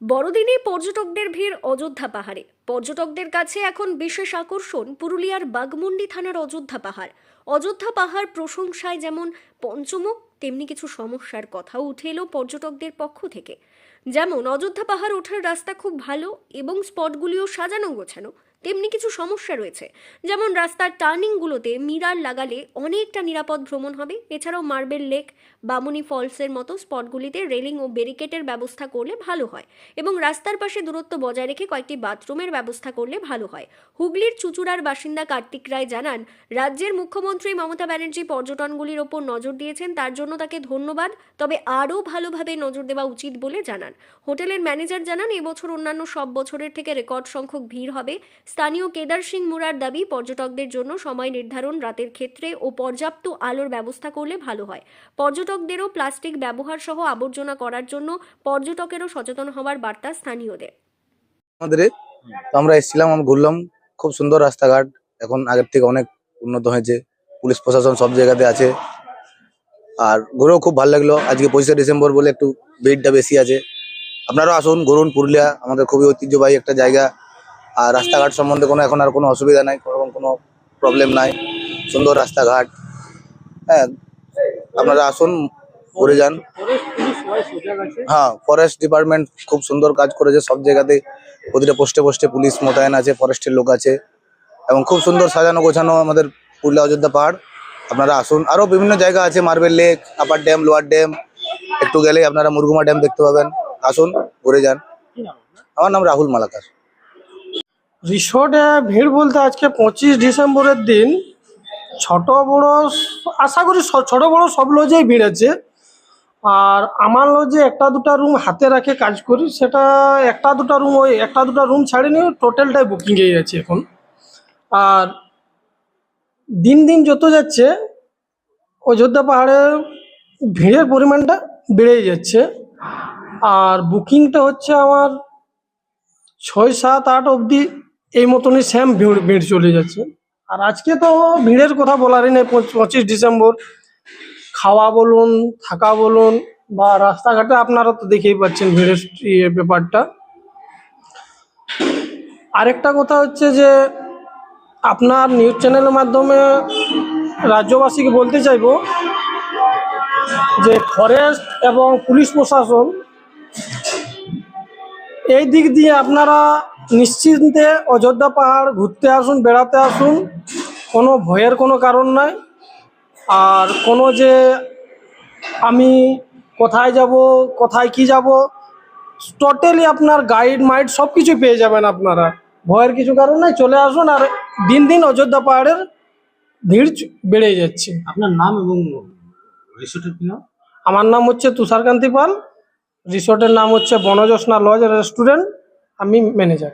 বড়দিনে পর্যটকদের ভিড় অযোধ্যা পাহাড়ে। পর্যটকদের কাছে এখন বিশেষ আকর্ষণ পুরুলিয়ার বাঘমুন্ডি থানার অযোধ্যা পাহাড়। অযোধ্যা পাহাড় প্রশংসায় যেমন পঞ্চমুখ, তেমনি কিছু সমস্যার কথাও উঠে এলো পর্যটকদের পক্ষ থেকে। যেমন অযোধ্যা পাহাড় ওঠার রাস্তা খুব ভালো এবং স্পটগুলিও সাজানো গোছানো, তেমনি কিছু সমস্যা রয়েছে। যেমন রাস্তার টার্নিংগুলোতে মিরার লাগালে অনেকটা নিরাপদ ভ্রমণ হবে। এছাড়াও মার্বেল লেক, বামুনি ফলসের মতো স্পটগুলিতে রেলিং ও ব্যারিকেডের ব্যবস্থা করলে ভালো হয় এবং রাস্তার পাশে দূরত্ব বজায় রেখে কয়েকটি বাথরুমের ব্যবস্থা করলে ভালো হয়। হুগলির চুঁচুড়ার বাসিন্দা কার্তিক রায় জানান, রাজ্যের মুখ্যমন্ত্রী মমতা ব্যানার্জি পর্যটনগুলির ওপর নজর দিয়েছেন, তার জন্য তাকে ধন্যবাদ। তবে আরও ভালোভাবে নজর দেওয়া উচিত বলে জানান। হোটেলের ম্যানেজার জানান, এবছর অন্যান্য সব বছরের থেকে রেকর্ড সংখ্যক ভিড় হবে। স্থানীয় কেদার সিং মুরার দাবি, পর্যটকদের জন্য সময় নির্ধারণ, রাতের ক্ষেত্রে ও পর্যাপ্ত আলোর ব্যবস্থা করলে ভালো হয়। পর্যটকদেরও প্লাস্টিক ব্যবহার সহ আবর্জনা করার জন্য পর্যটকেরও সচেতন হওয়ার বার্তা স্থানীয়দের। আমাদের আমরা এসেছিলাম, আমরা ঘুরলাম, খুব সুন্দর রাস্তাঘাট, এখন আগের থেকে অনেক উন্নত হয়েছে, পুলিশ প্রশাসন সব জায়গাতে আছে, আর ঘুরেও খুব ভালো লাগলো। আজকে 25শে ডিসেম্বর বলে একটু ভিড়টা বেশি আছে। আপনারাও আসুন, ঘুরুন। পুরুলিয়া আমাদের খুবই ঐতিহ্যবাহী একটা জায়গা, আর রাস্তাঘাট সম্বন্ধে এখন আর কোনো অসুবিধা নাই, কোনো প্রবলেম নাই, সুন্দর রাস্তাঘাট। হ্যাঁ, আপনারা আসুন, ঘুরে যান। হ্যাঁ, ফরেস্ট ডিপার্টমেন্ট খুব সুন্দর কাজ করেছে, সব জায়গাতে প্রতিটা পোস্টে পোস্টে পুলিশ মোতায়েন আছে, ফরেস্টের লোক আছে, এবং খুব সুন্দর সাজানো গোছানো আমাদের পুরুলিয়া অযোধ্যা পাহাড়। আপনারা আসুন। আরও বিভিন্ন জায়গা আছে, marble lake, upper dam, lower dam, একটু গেলেই আপনারা মুরগুমা ড্যাম দেখতে পাবেন। আসুন, ঘুরে যান। আমার নাম রাহুল মালাকার। রিসোর্টে ভিড় বলতে আজকে 25 ডিসেম্বরের দিন ছোট বড়, আশা করি ছোট বড় সব লজেই ভিড় আছে। আর আমার লজে একটা দুটা রুম হাতে রাখে কাজ করি, সেটা একটা দুটা রুম ছাড়িনি, টোটালটাই বুকিংয়েই আছে এখন। আর দিন দিন যত যাচ্ছে অযোধ্যা পাহাড়ে ভিড়ের পরিমাণটা বেড়েই যাচ্ছে। আর বুকিংটা হচ্ছে আমার 6, 7, 8 অবধি এই মতনই সেম ভিড় চলে যাচ্ছে। আর আজকে তো ভিড়ের কথা বলারই নেই। 25 ডিসেম্বর, খাওয়া বলুন, থাকা বলুন, বা রাস্তাঘাটে আপনারা তো দেখেই পাচ্ছেন ভিড়ের ব্যাপারটা। আরেকটা কথা হচ্ছে যে আপনার নিউজ চ্যানেলের মাধ্যমে রাজ্যবাসীকে বলতে চাইবো যে ফরেস্ট এবং পুলিশ প্রশাসন এই দিক দিয়ে আপনারা নিশ্চিন্তে অযোধ্যা পাহাড় ঘুরতে আসুন, বেড়াতে আসুন, কোনো ভয়ের কোনো কারণ নাই। আর কোনো যে আমি কোথায় যাব, কোথায় কি যাব, টোটালি আপনার গাইড মাইড সব কিছু পেয়ে যাবেন আপনারা। ভয়ের কিছু কারণ নাই, চলে আসুন। আর দিন দিন অযোধ্যা পাহাড়ের ভিড় বেড়ে যাচ্ছে। আপনার নাম এবং রিসোর্টের কি নাম? আমার নাম হচ্ছে তুষারকান্তি পাল, রিসোর্টের নাম হচ্ছে বনজোৎস্না লজ রেস্টুরেন্ট, আমি ম্যানেজার।